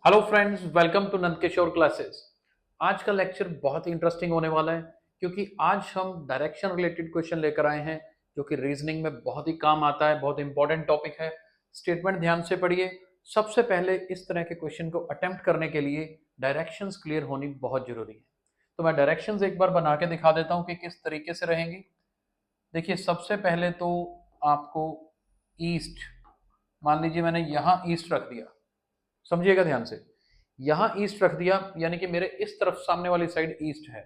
Hello friends, welcome to Nand Kishore classes. आज का lecture बहुत ही इंटरेस्टिंग होने वाला है क्योंकि आज हम डायरेक्शन रिलेटेड क्वेश्चन लेकर आए हैं जो कि रीजनिंग में बहुत ही काम आता है। बहुत इंपॉर्टेंट टॉपिक है। स्टेटमेंट ध्यान से पढ़िए। सबसे पहले इस तरह के क्वेश्चन को अटेम्प्ट करने के लिए डायरेक्शंस क्लियर होनी बहुत जरूरी है। तो मैं डायरेक्शंस एक बार बना के दिखा देता हूँ कि किस तरीके से रहेंगी। देखिए, सबसे पहले तो आपको ईस्ट, मान लीजिए मैंने यहाँ ईस्ट रख दिया, समझिएगा ध्यान से। यहां ईस्ट रख दिया यानी कि मेरे इस तरफ सामने वाली साइड ईस्ट है।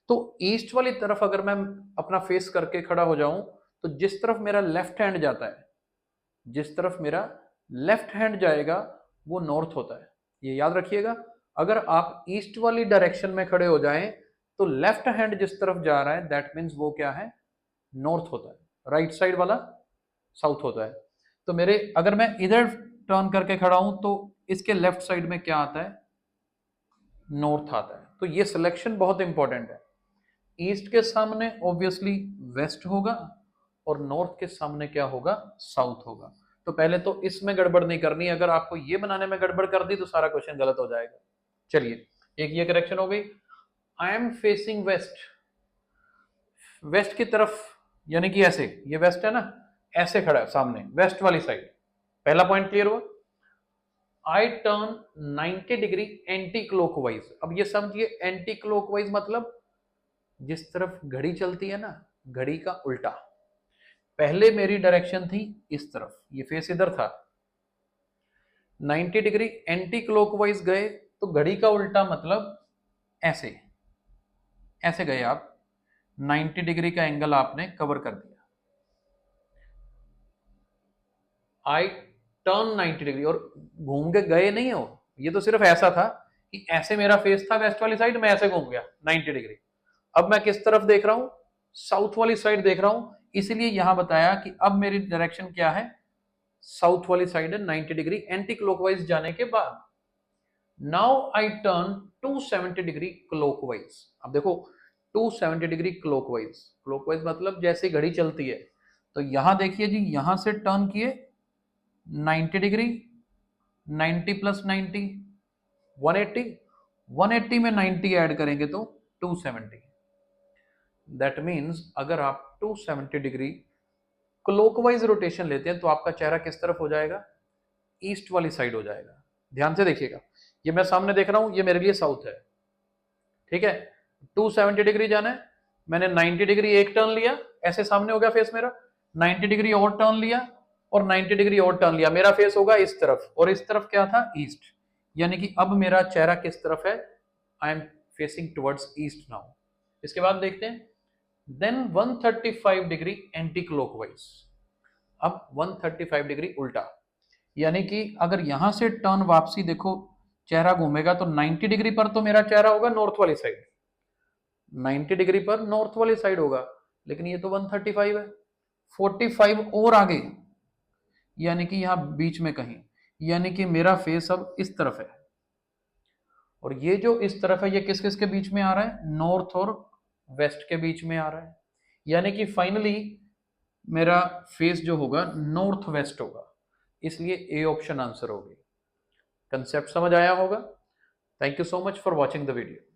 तो ईस्ट वाली तरफ अगर मैं अपना फेस करके खड़ा हो जाऊं तो जिस तरफ मेरा लेफ्ट हैंड जाता है, जिस तरफ मेरा लेफ्ट हैंड जाएगा वो नॉर्थ होता है। ये याद रखिएगा। अगर आप ईस्ट वाली डायरेक्शन में खड़े हो जाएं तो लेफ्ट हैंड जिस तरफ जा रहा है दैट मीन्स वो क्या है, नॉर्थ होता है। राइट साइड वाला साउथ होता है। तो मेरे अगर मैं इधर टर्न करके खड़ा हूं तो इसके लेफ्ट साइड में क्या आता है, नॉर्थ आता है। तो ये सिलेक्शन बहुत इंपॉर्टेंट है। ईस्ट के सामने ऑब्वियसली वेस्ट होगा और नॉर्थ के सामने क्या होगा, साउथ होगा। तो पहले तो इसमें गड़बड़ नहीं करनी। अगर आपको ये बनाने में गड़बड़ कर दी तो सारा क्वेश्चन गलत हो जाएगा। चलिए, एक ये करेक्शन हो गई। I am facing west, west की तरफ यानी कि ऐसे, ये वेस्ट है ना, ऐसे खड़ा है सामने वेस्ट वाली साइड। पहला पॉइंट क्लियर हुआ। I turn 90 degree anti clockwise. अब ये समझिए, एंटी क्लॉकवाइज मतलब जिस तरफ घड़ी चलती है ना, घड़ी का उल्टा। पहले मेरी डायरेक्शन थी इस तरफ, ये फेस इधर था। 90 डिग्री एंटी क्लॉकवाइज गए तो घड़ी का उल्टा मतलब ऐसे, ऐसे गए आप। 90 डिग्री का एंगल आपने कवर कर दिया। आई टर्न 90 डिग्री, और घूम के गए नहीं हो, ये तो सिर्फ ऐसा था कि ऐसे मेरा फेस था वेस्ट वाली साइड, मैं ऐसे घूम गया 90 डिग्री। अब मैं किस तरफ देख रहा हूं, साउथ वाली साइड देख रहा हूं। इसलिए यहां बताया कि अब मेरी डायरेक्शन क्या है, साउथ वाली साइड है 90 डिग्री एंटी क्लॉकवाइज जाने के बाद। Now I turn 270 degree clockwise. अब देखो, 270 डिग्री क्लॉकवाइज, क्लॉकवाइज मतलब जैसे घड़ी चलती है। तो यहां देखिए जी, यहां से टर्न किए 90 डिग्री, 90 प्लस 90 180, 180 में 90 ऐड करेंगे तो 270। दैट मीन्स अगर आप 270 डिग्री क्लॉकवाइज रोटेशन लेते हैं तो आपका चेहरा किस तरफ हो जाएगा, ईस्ट वाली साइड हो जाएगा। ध्यान से देखिएगा, ये मैं सामने देख रहा हूं, ये मेरे लिए साउथ है, ठीक है। 270 डिग्री जाना है, मैंने 90 डिग्री एक टर्न लिया, ऐसे सामने हो गया फेस मेरा। 90 डिग्री और टर्न लिया और 90 डिग्री और टर्न लिया, मेरा फेस होगा इस तरफ, और इस तरफ क्या था, ईस्ट। यानी कि अब मेरा चेहरा किस तरफ है, आई am facing towards east now. इसके बाद देखते हैं, देन 135 डिग्री एंटी क्लॉकवाइज। अब 135 डिग्री उल्टा, यानी कि अगर यहां से टर्न वापसी देखो, चेहरा घूमेगा तो 90 डिग्री पर तो मेरा चेहरा होगा नॉर्थ वाली साइड, 90 डिग्री पर नॉर्थ वाली साइड होगा। लेकिन ये तो 135 है, 45 और आगे, यानी कि यहां बीच में कहीं, यानी कि मेरा फेस अब इस तरफ है। और ये जो इस तरफ है ये किस किस के बीच में आ रहा है, नॉर्थ और वेस्ट के बीच में आ रहा है। यानी कि फाइनली मेरा फेस जो होगा नॉर्थ वेस्ट होगा। इसलिए ए ऑप्शन आंसर होगी। कंसेप्ट समझ आया होगा। Thank you so much for watching the video.